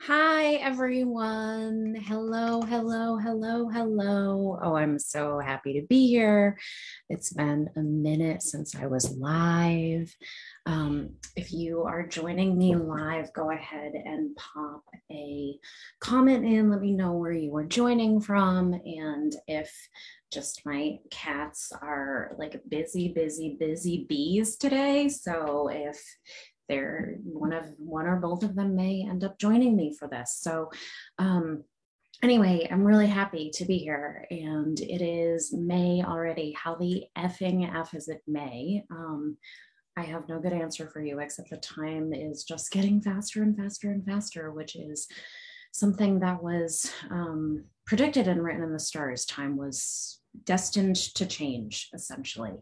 Hi, everyone. Hello, hello, hello, hello. Oh, I'm so happy to be here. It's been a minute since I was live. If you are joining me live, go ahead and pop a comment in. Let me know where you are joining from. And if just my cats are like busy, busy, busy bees today. So if they're one or both of them may end up joining me for this. So anyway, I'm really happy to be here, and it is May already. How the effing F is it May? I have no good answer for you, except the time is just getting faster and faster and faster, which is something that was predicted and written in the stars. Time was destined to change, essentially,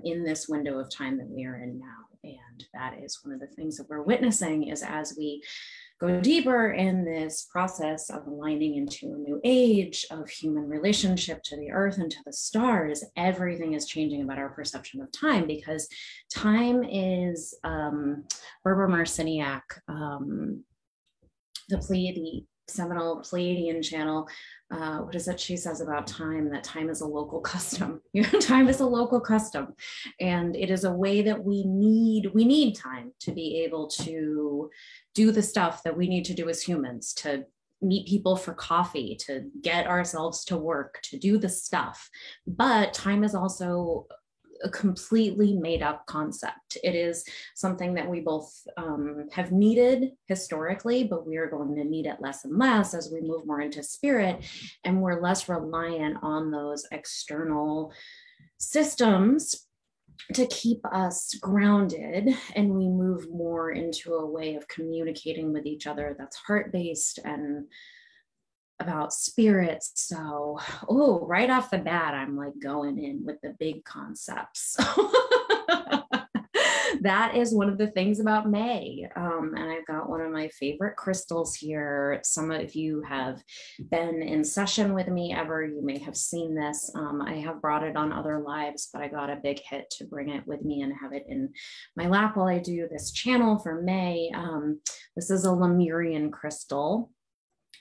in this window of time that we are in now. And that is one of the things that we're witnessing, is as we go deeper in this process of aligning into a new age of human relationship to the earth and to the stars, everything is changing about our perception of time, because time is Berber Marciniak, the seminal Pleiadian channel. What is it she says about time? That time is a local custom. Time is a local custom, and it is a way that we need time to be able to do the stuff that we need to do as humans, to meet people for coffee, to get ourselves to work, to do the stuff. But time is also a completely made up concept. It is something that we both have needed historically, but we are going to need it less and less as we move more into spirit, and we're less reliant on those external systems to keep us grounded, and we move more into a way of communicating with each other that's heart-based and about spirits. So, oh, right off the bat, I'm like going in with the big concepts. That is one of the things about May. And I've got one of my favorite crystals here. Some of you have been in session with me ever, you may have seen this. I have brought it on other lives, but I got a big hit to bring it with me and have it in my lap while I do this channel for May. This is a Lemurian crystal.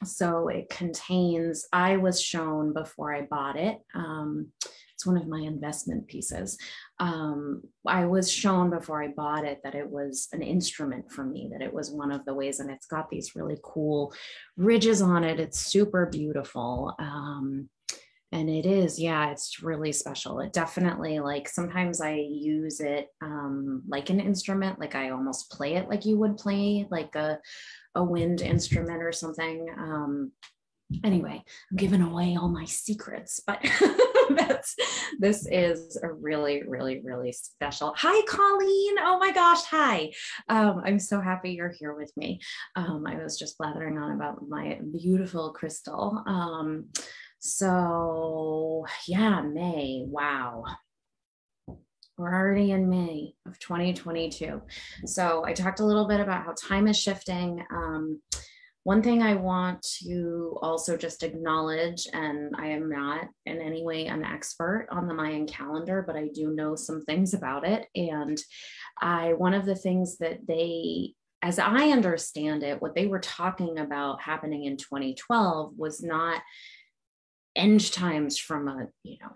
So it contains, I was shown before I bought it. It's one of my investment pieces. I was shown before I bought it that it was an instrument for me, that it was one of the ways, and it's got these really cool ridges on it. It's super beautiful. And it is, yeah, it's really special. It definitely, like, sometimes I use it like an instrument, like I almost play it like you would play like a wind instrument or something. Anyway, I'm giving away all my secrets, but this is a really, really, really special. Hi, Colleen. Oh my gosh. Hi. I'm so happy you're here with me. I was just blathering on about my beautiful crystal. So yeah, May. Wow. We're already in May of 2022. So I talked a little bit about how time is shifting. One thing I want to also just acknowledge, and I am not in any way an expert on the Mayan calendar, but I do know some things about it. And one of the things that they, as I understand it, what they were talking about happening in 2012 was not end times from a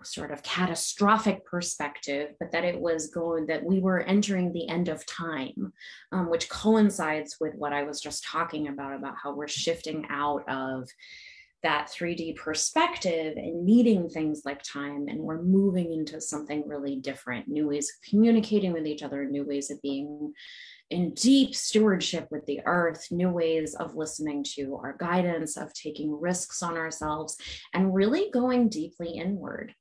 sort of catastrophic perspective, but that it was that we were entering the end of time, which coincides with what I was just talking about how we're shifting out of that 3D perspective and needing things like time, and we're moving into something really different, new ways of communicating with each other, new ways of being in deep stewardship with the earth, new ways of listening to our guidance, of taking risks on ourselves, and really going deeply inward.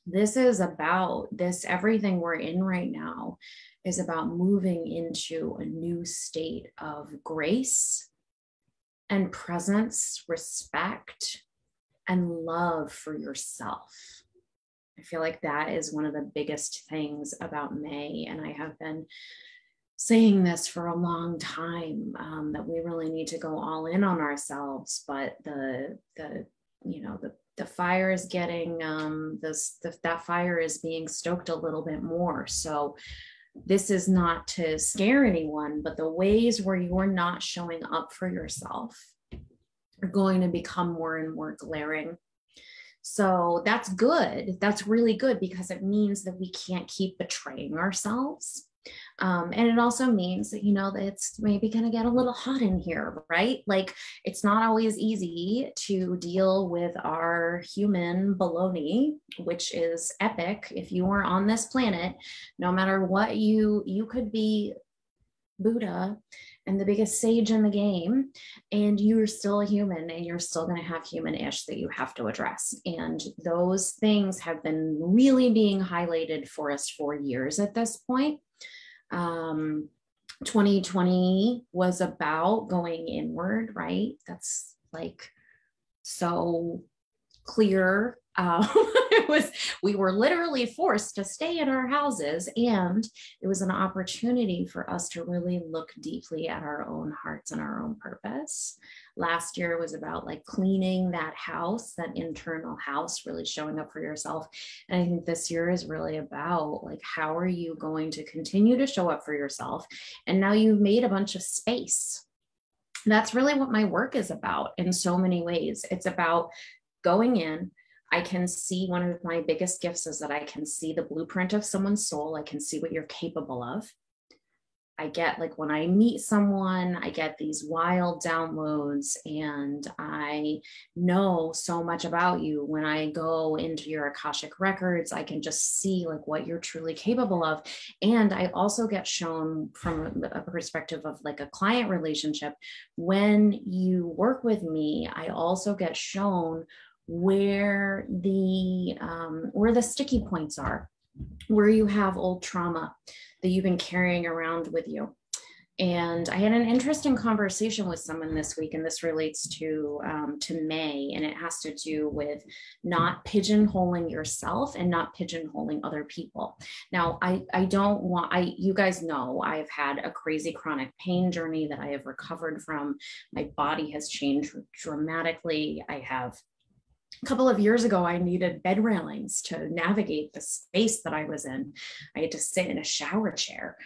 This is about this, everything we're in right now is about moving into a new state of grace and presence, respect, and love for yourself. I feel like that is one of the biggest things about May, and I have been saying this for a long time, that we really need to go all in on ourselves, but the fire is getting that fire is being stoked a little bit more. So This is not to scare anyone, but the ways where you're not showing up for yourself are going to become more and more glaring. So that's good. That's really good, because it means that we can't keep betraying ourselves. And it also means that, that it's maybe going to get a little hot in here, right? Like, it's not always easy to deal with our human baloney, which is epic. If you are on this planet, no matter what, you could be Buddha and the biggest sage in the game, and you're still a human, and you're still going to have human-ish that you have to address. And those things have been really being highlighted for us for years at this point. 2020 was about going inward, right? That's like so clear. We were literally forced to stay in our houses, and it was an opportunity for us to really look deeply at our own hearts and our own purpose. Last year was about like cleaning that house, that internal house, really showing up for yourself. And I think this year is really about like, how are you going to continue to show up for yourself? And now you've made a bunch of space. That's really what my work is about in so many ways. It's about going in. I can see, one of my biggest gifts is that I can see the blueprint of someone's soul. I can see what you're capable of. I get, like, when I meet someone, I get these wild downloads, and I know so much about you. When I go into your Akashic records, I can just see like what you're truly capable of. And I also get shown from a perspective of like a client relationship. When you work with me, I also get shown where the sticky points are, where you have old trauma that you've been carrying around with you. And I had an interesting conversation with someone this week, and this relates to May, and it has to do with not pigeonholing yourself and not pigeonholing other people. Now, you guys know I've had a crazy chronic pain journey that I have recovered from. My body has changed dramatically. A couple of years ago, I needed bed railings to navigate the space that I was in. I had to sit in a shower chair.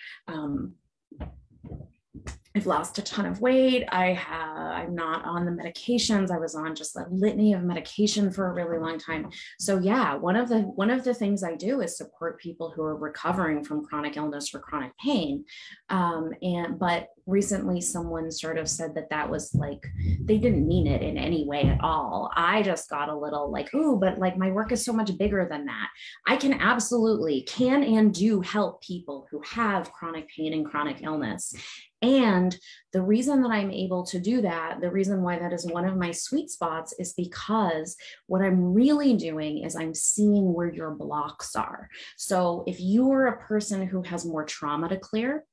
I've lost a ton of weight. I'm not on the medications. I was on just a litany of medication for a really long time. So yeah, one of the things I do is support people who are recovering from chronic illness or chronic pain. But recently someone sort of said that was like, they didn't mean it in any way at all. I just got a little like, ooh, but like my work is so much bigger than that. I can and do help people who have chronic pain and chronic illness. And the reason that I'm able to do that, the reason why that is one of my sweet spots, is because what I'm really doing is I'm seeing where your blocks are. So if you're a person who has more trauma to clear,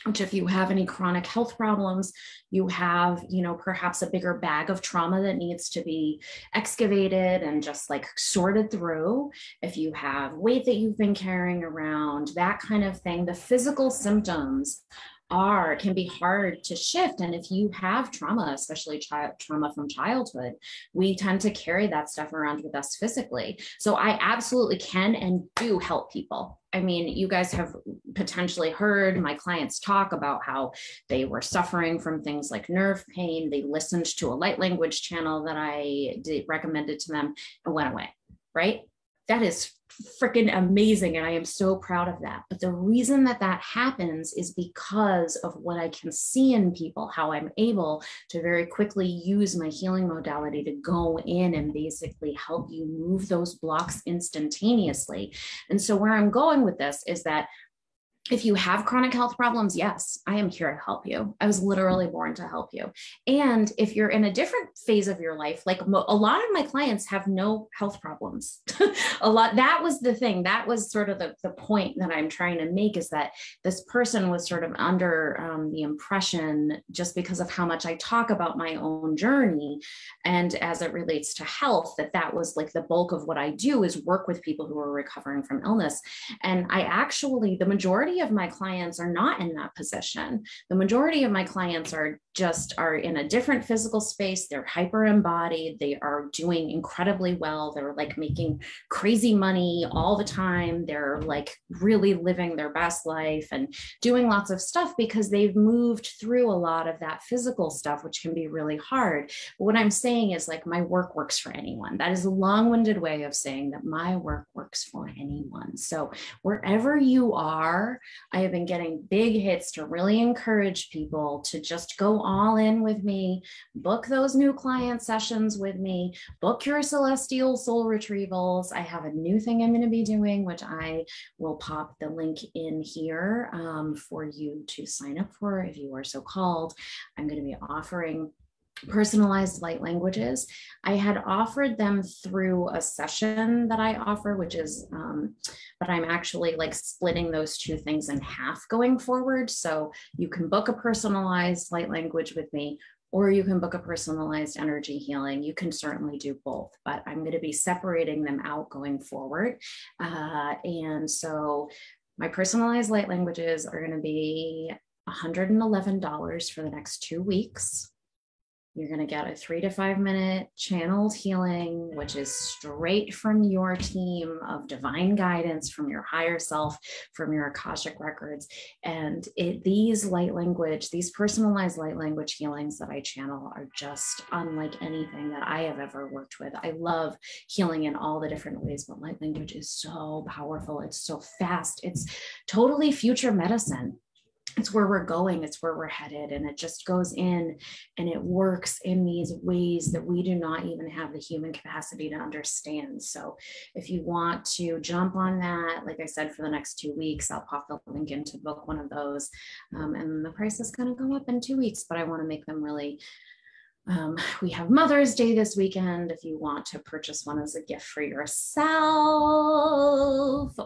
which if you have any chronic health problems, you have, perhaps a bigger bag of trauma that needs to be excavated and just like sorted through. If you have weight that you've been carrying around, that kind of thing, the physical symptoms can be hard to shift. And if you have trauma, especially trauma from childhood, we tend to carry that stuff around with us physically. So I absolutely can and do help people. I mean, you guys have potentially heard my clients talk about how they were suffering from things like nerve pain. They listened to a light language channel that I recommended to them and went away, right? That is freaking amazing. And I am so proud of that. But the reason that happens is because of what I can see in people, how I'm able to very quickly use my healing modality to go in and basically help you move those blocks instantaneously. And so where I'm going with this is that if you have chronic health problems, yes, I am here to help you. I was literally born to help you. And if you're in a different phase of your life, like a lot of my clients have no health problems. That was the thing. That was sort of the point that I'm trying to make, is that this person was sort of under the impression, just because of how much I talk about my own journey and as it relates to health, that was like the bulk of what I do is work with people who are recovering from illness. And the majority of my clients are not in that position. The majority of my clients are just are in a different physical space. They're hyper embodied. They are doing incredibly well. They're like making crazy money all the time. They're like really living their best life and doing lots of stuff because they've moved through a lot of that physical stuff, which can be really hard. But what I'm saying is like my work works for anyone. That is a long-winded way of saying that my work works for anyone. So wherever you are, I have been getting big hits to really encourage people to just go all in with me, book those new client sessions with me, book your celestial soul retrievals. I have a new thing I'm going to be doing, which I will pop the link in here for you to sign up for if you are so called. I'm going to be offering personalized light languages. I had offered them through a session that I offer, which is, but I'm actually like splitting those two things in half going forward. So you can book a personalized light language with me, or you can book a personalized energy healing. You can certainly do both, but I'm going to be separating them out going forward. And so my personalized light languages are going to be $111 for the next 2 weeks. You're going to get a 3 to 5 minute channeled healing, which is straight from your team of divine guidance, from your higher self, from your Akashic records. And these personalized light language healings that I channel are just unlike anything that I have ever worked with. I love healing in all the different ways, but light language is so powerful. It's so fast. It's totally future medicine. It's where we're going, it's where we're headed, and it just goes in and it works in these ways that we do not even have the human capacity to understand. So if you want to jump on that, like I said, for the next 2 weeks, I'll pop the link in to book one of those. And the price is going to go up in 2 weeks, but I want to make them really we have Mother's Day this weekend. If you want to purchase one as a gift for yourself,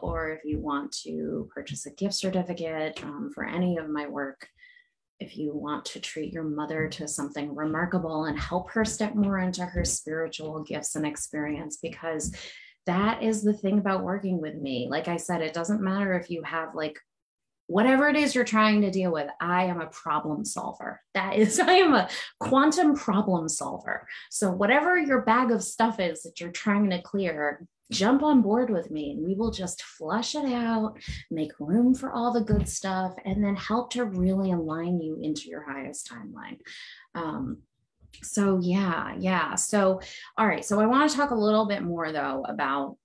or if you want to purchase a gift certificate for any of my work, if you want to treat your mother to something remarkable and help her step more into her spiritual gifts and experience, because that is the thing about working with me. Like I said, it doesn't matter if you have like whatever it is you're trying to deal with. I am a problem solver. I am a quantum problem solver. So whatever your bag of stuff is that you're trying to clear, jump on board with me and we will just flush it out, make room for all the good stuff, and then help to really align you into your highest timeline. So yeah. So, all right. So I want to talk a little bit more though about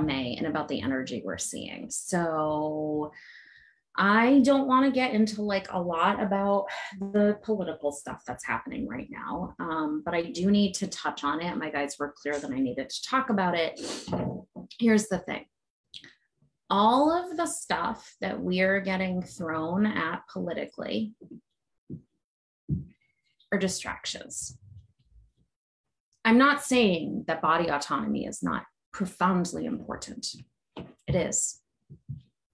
May and about the energy we're seeing. So I don't want to get into like a lot about the political stuff that's happening right now, but I do need to touch on it. My guides were clear that I needed to talk about it. Here's the thing. All of the stuff that we are getting thrown at politically are distractions. I'm not saying that body autonomy is not profoundly important. It is.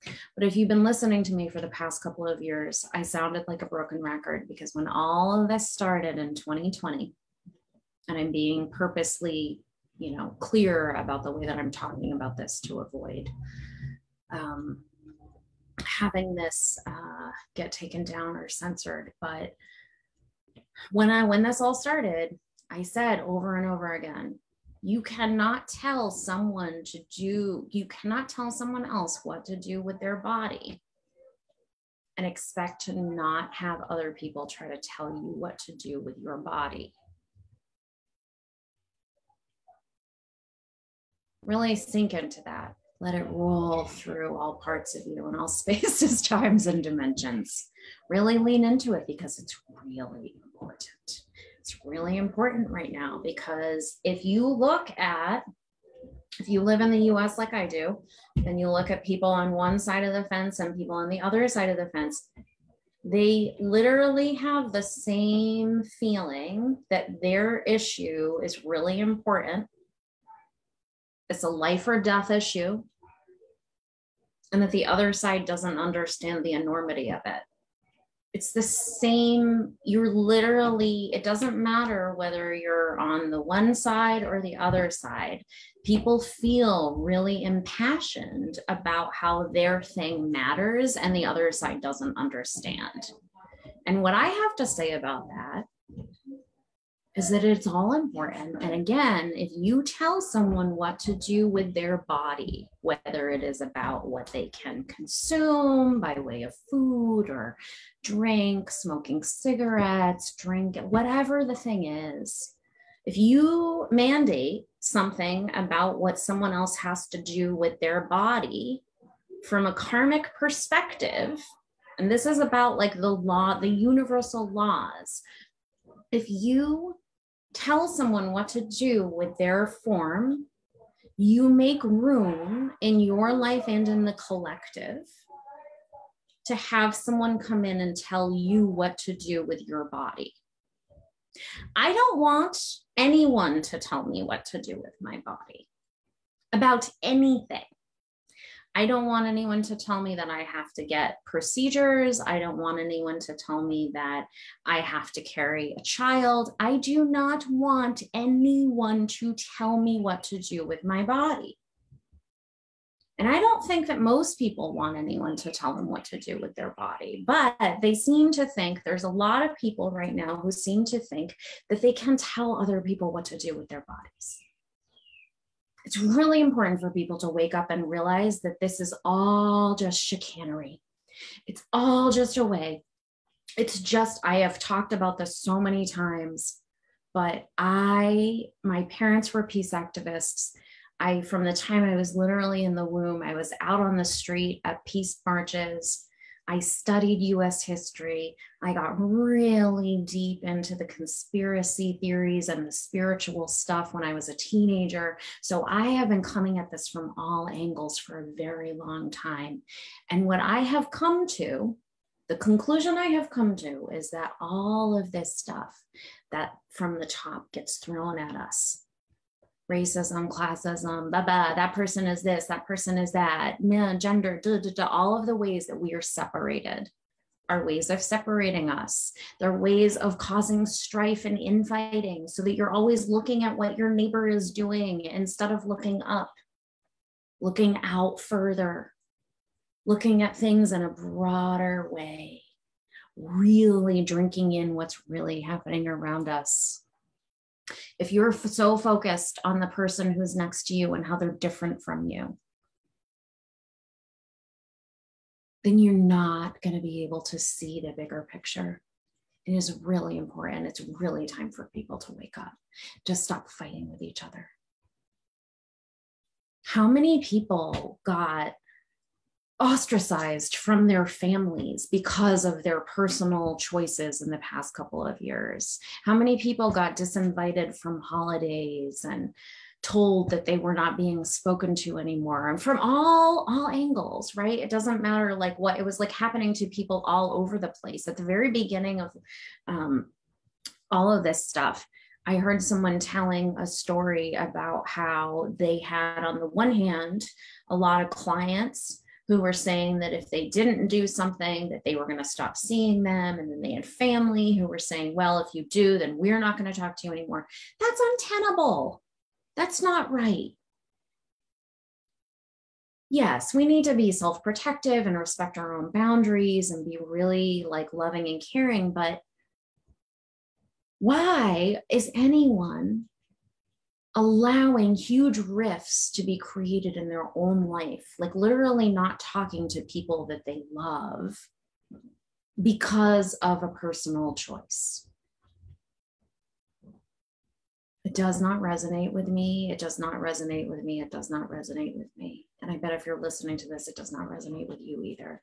But if you've been listening to me for the past couple of years, I sounded like a broken record because when all of this started in 2020, and I'm being purposely, clear about the way that I'm talking about this to avoid having this get taken down or censored. But when this all started, I said over and over again, you cannot tell someone else what to do with their body and expect to not have other people try to tell you what to do with your body. Really sink into that. Let it roll through all parts of you in all spaces, times, and dimensions. Really lean into it because it's really important. It's really important right now because if you live in the US like I do, and you look at people on one side of the fence and people on the other side of the fence, they literally have the same feeling that their issue is really important. It's a life or death issue, and that the other side doesn't understand the enormity of it. It's the same. It doesn't matter whether you're on the one side or the other side. People feel really impassioned about how their thing matters and the other side doesn't understand. And what I have to say about that is that it's all important. And again, if you tell someone what to do with their body, whether it is about what they can consume by way of food or drink, smoking cigarettes, drink, whatever the thing is, if you mandate something about what someone else has to do with their body from a karmic perspective, and this is about like the law, the universal laws, if you tell someone what to do with their form, you make room in your life and in the collective to have someone come in and tell you what to do with your body. I don't want anyone to tell me what to do with my body about anything. I don't want anyone to tell me that I have to get procedures. I don't want anyone to tell me that I have to carry a child. I do not want anyone to tell me what to do with my body. And I don't think that most people want anyone to tell them what to do with their body, but they seem to think, there's a lot of people right now who seem to think that they can tell other people what to do with their bodies. It's really important for people to wake up and realize that this is all just chicanery. It's all just a way. It's just, I have talked about this so many times, but my parents were peace activists. From the time I was literally in the womb, I was out on the street at peace marches. I studied US history. I got really deep into the conspiracy theories and the spiritual stuff when I was a teenager. So I have been coming at this from all angles for a very long time. And what I have come to, the conclusion I have come to, is that all of this stuff that from the top gets thrown at us, racism, classism, that person is this, that person is that, man, gender, all of the ways that we are separated are ways of separating us. They're ways of causing strife and infighting so that you're always looking at what your neighbor is doing instead of looking up, looking out further, looking at things in a broader way, really drinking in what's really happening around us. If you're so focused on the person who's next to you and how they're different from you, then you're not going to be able to see the bigger picture. It is really important. It's really time for people to wake up. Just stop fighting with each other. How many people got ostracized from their families because of their personal choices in the past couple of years? How many people got disinvited from holidays and told that they were not being spoken to anymore, and from all angles, right? It doesn't matter like what, it was like happening to people all over the place. At the very beginning of all of this stuff, I heard someone telling a story about how they had, on the one hand, a lot of clients who were saying that if they didn't do something, that they were going to stop seeing them. And then they had family who were saying, well, if you do, then we're not going to talk to you anymore. That's untenable. That's not right. Yes, we need to be self-protective and respect our own boundaries and be really like loving and caring. But why is anyone allowing huge rifts to be created in their own life, like literally not talking to people that they love because of a personal choice? It does not resonate with me. It does not resonate with me. It does not resonate with me. And I bet if you're listening to this, it does not resonate with you either.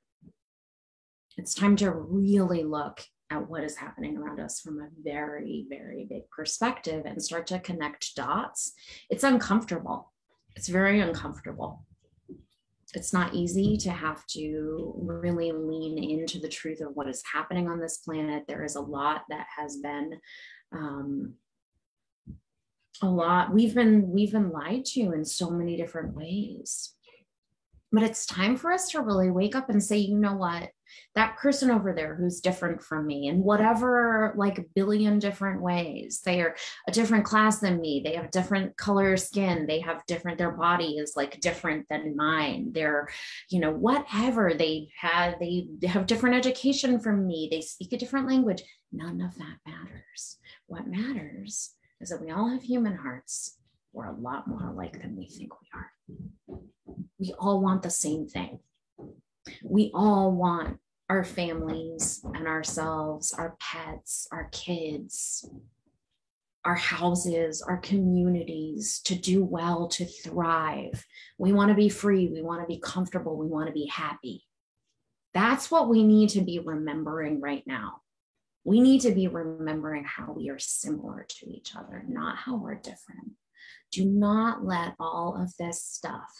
It's time to really look at what is happening around us from a very, very big perspective and start to connect dots. It's uncomfortable. It's very uncomfortable. It's not easy to have to really lean into the truth of what is happening on this planet. There is a lot that has been we've been lied to in so many different ways. But it's time for us to really wake up and say, you know what? that person over there who's different from me in whatever, like a billion different ways. They are a different class than me. They have different color skin. They have different, their body is like different than mine. They're, you know, whatever they have different education from me. They speak a different language. None of that matters. What matters is that we all have human hearts. We're a lot more alike than we think we are. We all want the same thing. We all want our families and ourselves, our pets, our kids, our houses, our communities to do well, to thrive. We want to be free. We want to be comfortable. We want to be happy. That's what we need to be remembering right now. We need to be remembering how we are similar to each other, not how we're different. Do not let all of this stuff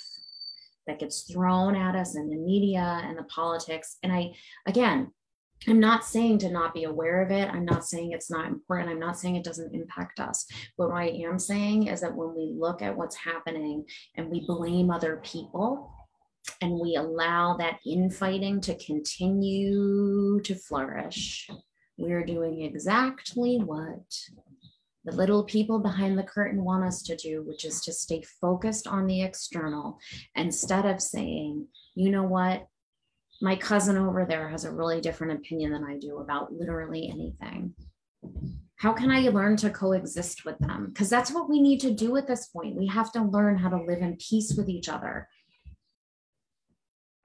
that gets thrown at us in the media and the politics. And I'm not saying to not be aware of it. I'm not saying it's not important. I'm not saying it doesn't impact us. But what I am saying is that when we look at what's happening and we blame other people and we allow that infighting to continue to flourish, we're doing exactly what the little people behind the curtain want us to do, which is to stay focused on the external instead of saying, you know what, my cousin over there has a really different opinion than I do about literally anything. How can I learn to coexist with them? Because that's what we need to do at this point. We have to learn how to live in peace with each other.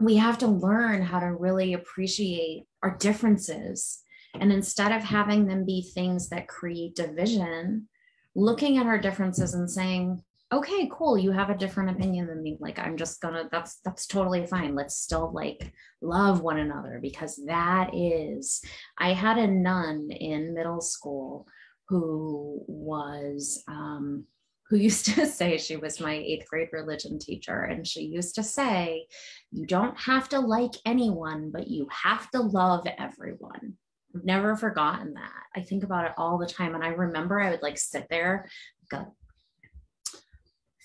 We have to learn how to really appreciate our differences. And instead of having them be things that create division, looking at our differences and saying, okay, cool, you have a different opinion than me. Like, I'm just gonna, that's totally fine. Let's still like love one another, because that is, I had a nun in middle school who was, who used to say, she was my 8th grade religion teacher. And she used to say, you don't have to like anyone, but you have to love everyone. I've never forgotten that. I think about it all the time. And I remember I would like sit there, like a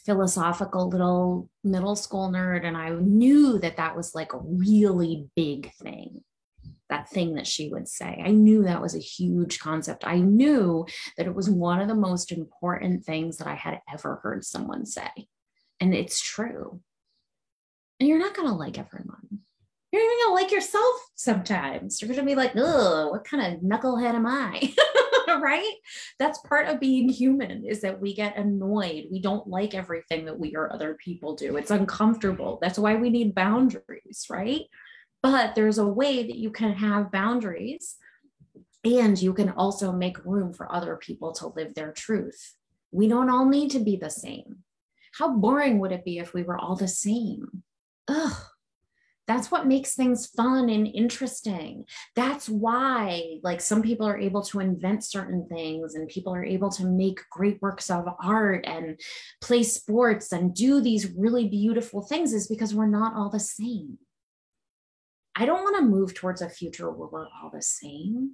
philosophical little middle school nerd. And I knew that that was like a really big thing, that thing that she would say. I knew that was a huge concept. I knew that it was one of the most important things that I had ever heard someone say. And it's true. And you're not going to like everyone. You're even going to like yourself sometimes. You're going to be like, oh, what kind of knucklehead am I? Right? That's part of being human, is that we get annoyed. We don't like everything that we or other people do. It's uncomfortable. That's why we need boundaries, right? But there's a way that you can have boundaries, and you can also make room for other people to live their truth. We don't all need to be the same. How boring would it be if we were all the same? Ugh. That's what makes things fun and interesting. That's why, like, some people are able to invent certain things, and people are able to make great works of art and play sports and do these really beautiful things, is because we're not all the same. I don't want to move towards a future where we're all the same.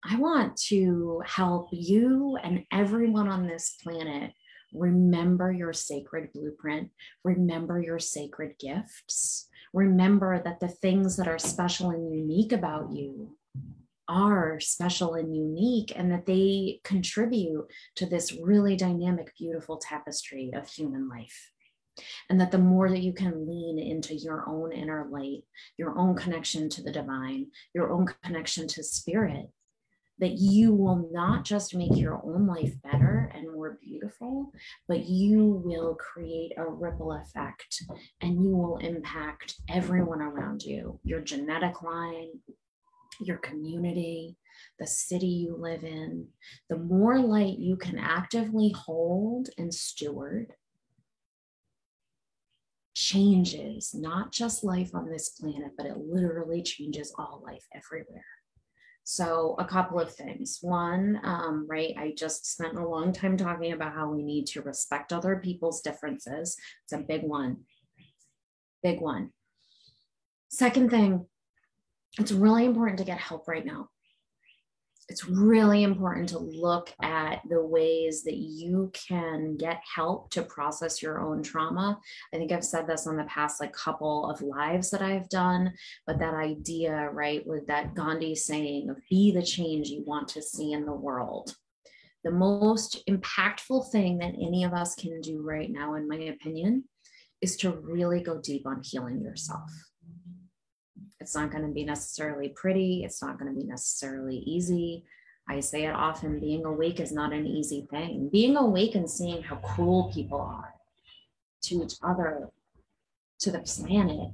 I want to help you and everyone on this planet remember your sacred blueprint, remember your sacred gifts, remember that the things that are special and unique about you are special and unique, and that they contribute to this really dynamic, beautiful tapestry of human life. And that the more that you can lean into your own inner light, your own connection to the divine, your own connection to spirit, that you will not just make your own life better and more beautiful, but you will create a ripple effect, and you will impact everyone around you, your genetic line, your community, the city you live in. The more light you can actively hold and steward changes not just life on this planet, but it literally changes all life everywhere. So a couple of things. One, right, I just spent a long time talking about how we need to respect other people's differences. It's a big one, big one. Second thing, it's really important to get help right now. it's really important to look at the ways that you can get help to process your own trauma. I think I've said this on the past like couple of lives that I've done, but that idea, right, with that Gandhi saying of be the change you want to see in the world. The most impactful thing that any of us can do right now, in my opinion, is to really go deep on healing yourself. It's not going to be necessarily pretty. It's not going to be necessarily easy. I say it often, being awake is not an easy thing. Being awake and seeing how cruel people are to each other, to the planet.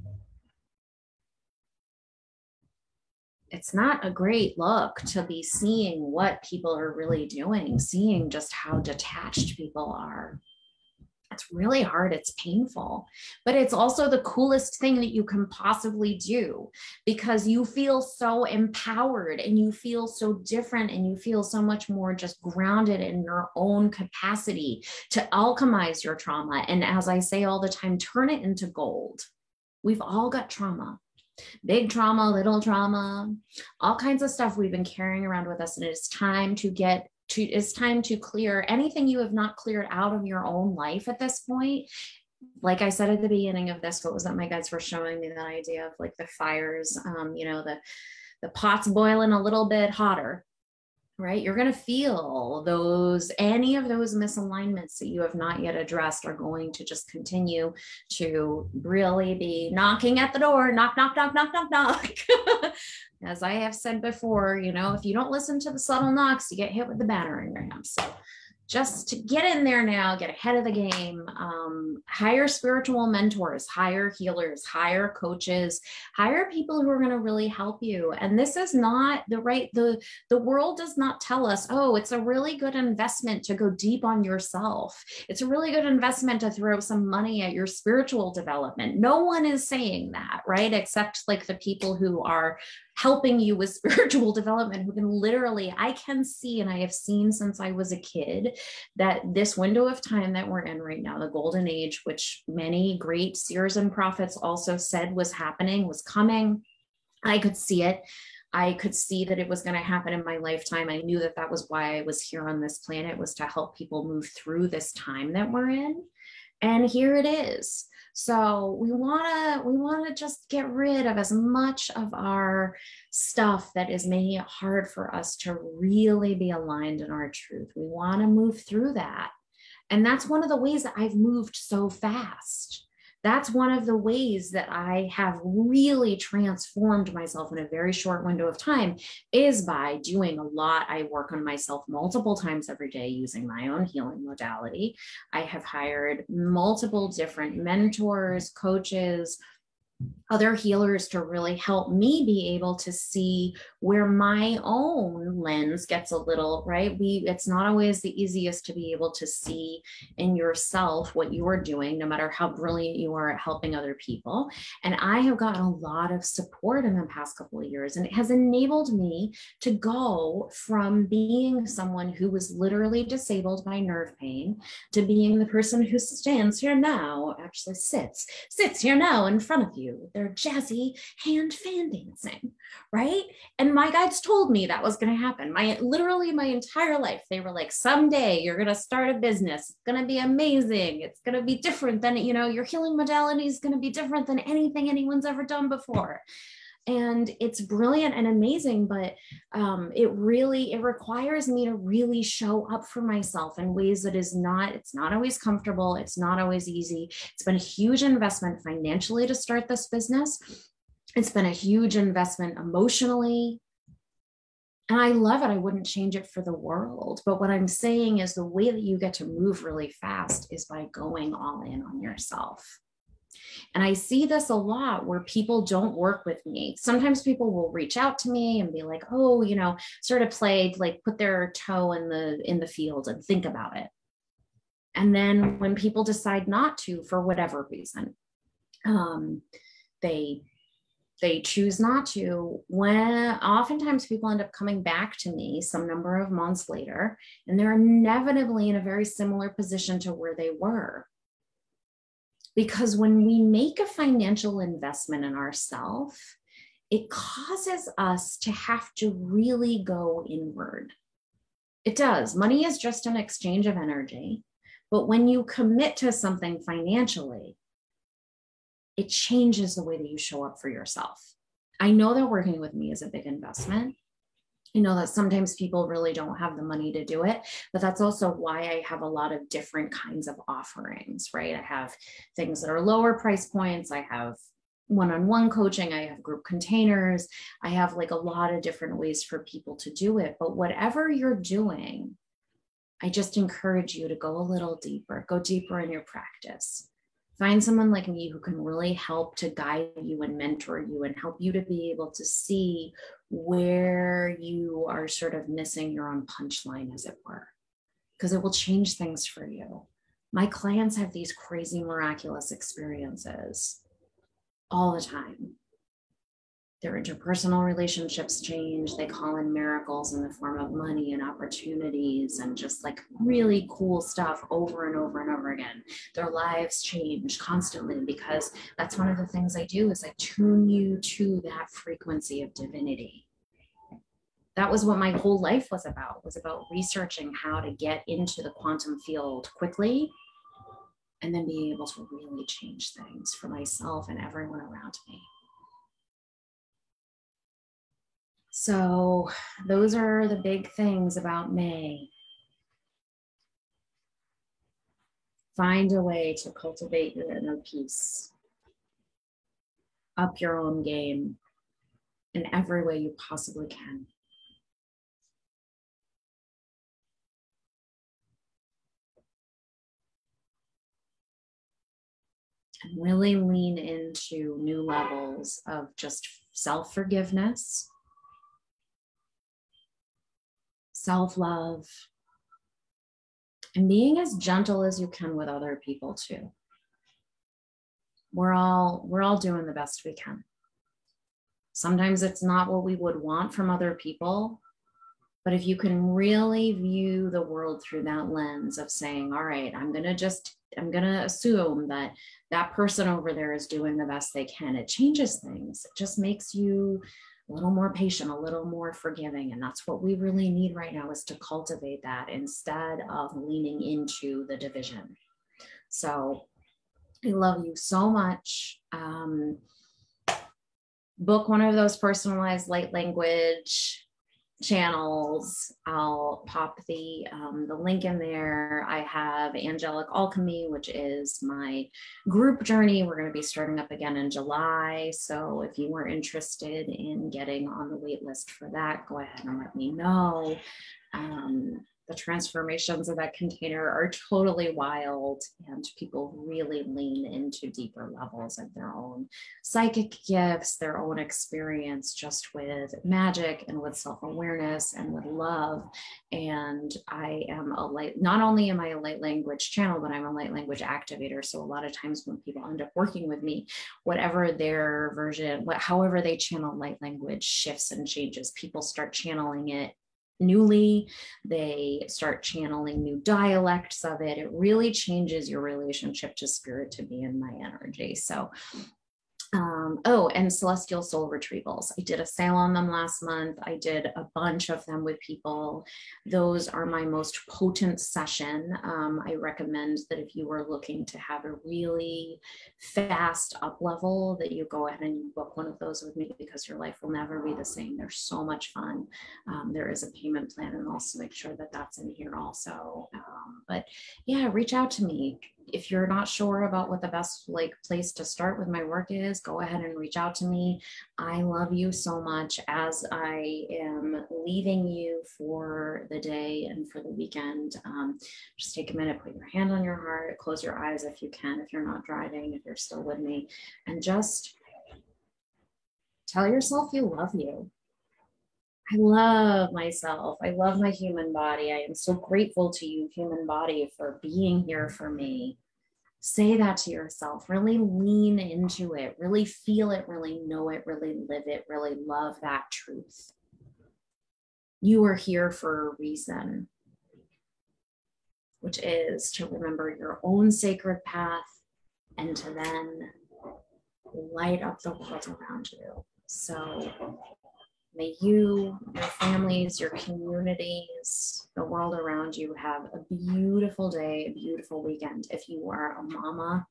It's not a great look to be seeing what people are really doing, seeing just how detached people are. It's really hard. It's painful, but it's also the coolest thing that you can possibly do, because you feel so empowered and you feel so different and you feel so much more just grounded in your own capacity to alchemize your trauma. And as I say all the time, turn it into gold. We've all got trauma. Big trauma, little trauma, all kinds of stuff we've been carrying around with us. And it's time to it's time to clear anything you have not cleared out of your own life at this point. Like I said at the beginning of this, what was that my guides were showing me, that idea of like the fires, the pot's boiling a little bit hotter, right? You're going to feel any of those misalignments that you have not yet addressed are going to just continue to really be knocking at the door, knock, knock, knock, knock, knock, knock. As I have said before, if you don't listen to the subtle knocks, you get hit with the battering ram. So just to get in there now, get ahead of the game, hire spiritual mentors, hire healers, hire coaches, hire people who are going to really help you. And this is not the world does not tell us, oh, it's a really good investment to go deep on yourself. It's a really good investment to throw some money at your spiritual development. No one is saying that, right? Except like the people who are helping you with spiritual development, who can literally, I can see, and I have seen since I was a kid, that this window of time that we're in right now, the golden age, which many great seers and prophets also said was happening, was coming. I could see it. I could see that it was going to happen in my lifetime. I knew that was why I was here on this planet, was to help people move through this time that we're in. And here it is. So we want to just get rid of as much of our stuff that is making it hard for us to really be aligned in our truth. We want to move through that. And that's one of the ways that I've moved so fast. That's one of the ways that I have really transformed myself in a very short window of time, is by doing a lot. I work on myself multiple times every day using my own healing modality. I have hired multiple different mentors, coaches, other healers to really help me be able to see where my own lens gets a little, right? It's not always the easiest to be able to see in yourself what you are doing, no matter how brilliant you are at helping other people. And I have gotten a lot of support in the past couple of years, and it has enabled me to go from being someone who was literally disabled by nerve pain to being the person who stands here now, actually sits here now in front of you. They're jazzy hand fan dancing, right? And my guides told me that was going to happen. Literally my entire life, they were like, someday you're going to start a business. It's going to be amazing. It's going to be different than, your healing modality is going to be different than anything anyone's ever done before. And it's brilliant and amazing, but it requires me to really show up for myself in ways that it's not always comfortable. It's not always easy. It's been a huge investment financially to start this business. It's been a huge investment emotionally. And I love it. I wouldn't change it for the world. But what I'm saying is the way that you get to move really fast is by going all in on yourself. And I see this a lot where people don't work with me. Sometimes people will reach out to me and be like, oh, sort of put their toe in the field and think about it. And then when people decide not to, for whatever reason, they choose not to, when oftentimes people end up coming back to me some number of months later, and they're inevitably in a very similar position to where they were. Because when we make a financial investment in ourselves, it causes us to have to really go inward. It does. Money is just an exchange of energy. But when you commit to something financially, it changes the way that you show up for yourself. I know that working with me is a big investment. I know that sometimes people really don't have the money to do it, but that's also why I have a lot of different kinds of offerings, right? I have things that are lower price points. I have one-on-one coaching. I have group containers. I have like a lot of different ways for people to do it. But whatever you're doing, I just encourage you to go a little deeper, go deeper in your practice. Find someone like me who can really help to guide you and mentor you and help you to be able to see where you are sort of missing your own punchline, as it were, because it will change things for you. My clients have these crazy, miraculous experiences all the time. Their interpersonal relationships change. They call in miracles in the form of money and opportunities and just like really cool stuff over and over and over again. Their lives change constantly because that's one of the things I do is I tune you to that frequency of divinity. That was what my whole life was about researching how to get into the quantum field quickly and then being able to really change things for myself and everyone around me. So those are the big things about May. Find a way to cultivate your inner peace. Up your own game in every way you possibly can. And really lean into new levels of just self-forgiveness, self-love, and being as gentle as you can with other people too. We're all doing the best we can. Sometimes it's not what we would want from other people, but if you can really view the world through that lens of saying, all right, I'm going to assume that that person over there is doing the best they can. It changes things. It just makes you a little more patient, a little more forgiving. And that's what we really need right now, is to cultivate that instead of leaning into the division. So I love you so much. Book one of those personalized light language channels. I'll pop the link in there. I have Angelic Alchemy, which is my group journey. We're going to be starting up again in July. So if you were interested in getting on the wait list for that, go ahead and let me know. The transformations of that container are totally wild, and people really lean into deeper levels of their own psychic gifts, their own experience just with magic and with self-awareness and with love. And I am not only am I a light language channel, but I'm a light language activator. So a lot of times when people end up working with me, whatever their version, however they channel light language shifts and changes, people start channeling it newly, they start channeling new dialects of it. It really changes your relationship to spirit to be in my energy. So and celestial soul retrievals. I did a sale on them last month. I did a bunch of them with people. Those are my most potent session. I recommend that if you are looking to have a really fast up level, that you go ahead and you book one of those with me, because your life will never be the same. They're so much fun. There is a payment plan, and also make sure that that's in here also. But yeah, reach out to me. If you're not sure about what the best place to start with my work is, go ahead and reach out to me. I love you so much. As I am leaving you for the day and for the weekend, just take a minute, put your hand on your heart, close your eyes if you can, if you're not driving, if you're still with me, and just tell yourself you love you. I love myself. I love my human body. I am so grateful to you, human body, for being here for me. Say that to yourself. Really lean into it. Really feel it. Really know it. Really live it. Really love that truth. You are here for a reason, which is to remember your own sacred path and to then light up the world around you. So may you, your families, your communities, the world around you have a beautiful day, a beautiful weekend. If you are a mama,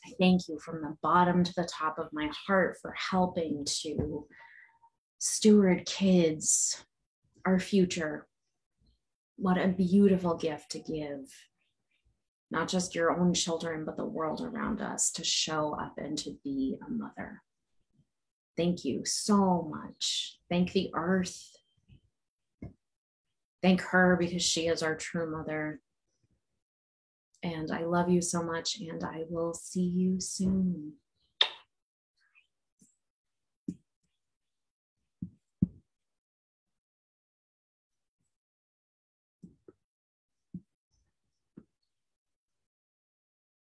I thank you from the bottom to the top of my heart for helping to steward kids, our future. What a beautiful gift to give, not just your own children, but the world around us, to show up and to be a mother. Thank you so much. Thank the earth. Thank her because she is our true mother. And I love you so much, and I will see you soon.